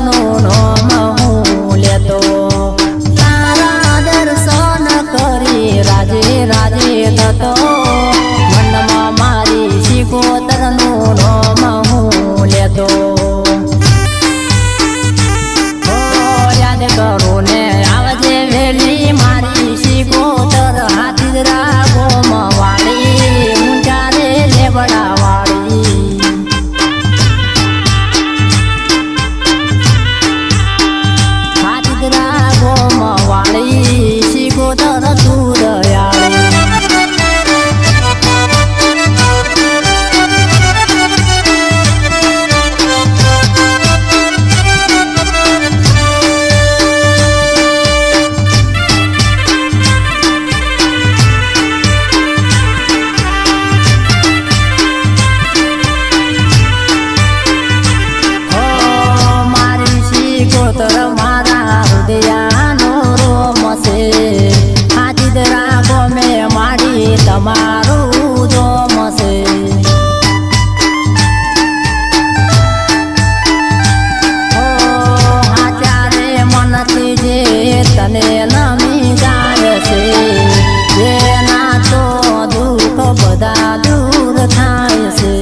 શિકોતરનું નામ હું લેતો તારા દર્શન કરી રાજે રાજે થતો મનમાં મારી શિકોતરનું નામ હું લેતો યાદ કરું ને આવજે વેલી મારી શિકોતર હાથીદરા ગોમવાળી ઊંચા રે લેબડા વાળી હાથીદરા ગોમવાળી શિકોતર તું દયાળી શિકોતર મારા હૃદયાનો રોમ છે હાથીદરા ગોમે માડી તમારું જોમ છે હાચારે મનથી જે તને નમી જાય છે જેના તો દુઃખ બધા દૂર થાય છે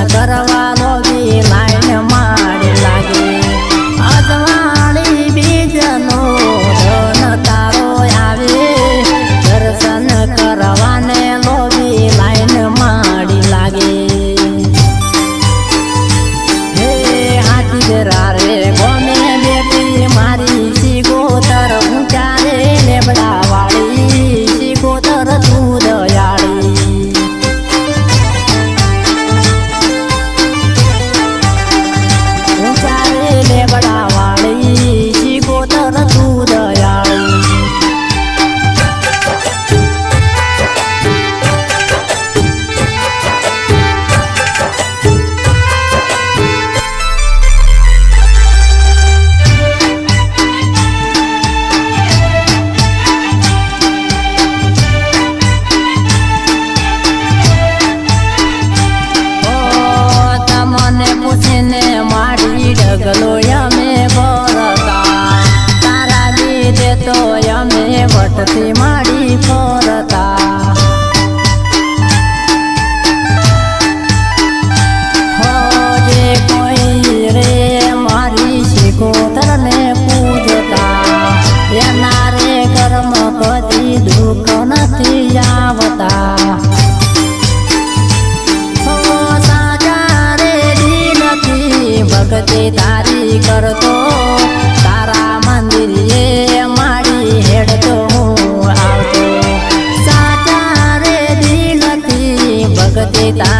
કરવાનો બી લાઈન માડી લાગે અજવાળી બીજનો ધન તારો આવે દર્શન કરવાને લોબી લાઈન માડી લાગે હે હાથીદરા રે ગોમે બેટી મારી શિકોતર ઊંચા રે લેબડા વાળી શિકોતર તું દયાળી લેબડા વાળી શિકોતર તું દયાળી તમને પૂછીને મારી ડગલો અમે ભરતા તારા લીધે તો અમે વટથી માડી ફરતા જે કોઈ રે મારી શિકોતરને પૂજતા એના રે કર્મ કદી દુઃખ નથી આવતા ભક્તિ તારી કરતો તારા મંદિરે માડી હેડતો હું આવતો સાચા રે દિલથી ભક્તિ તારી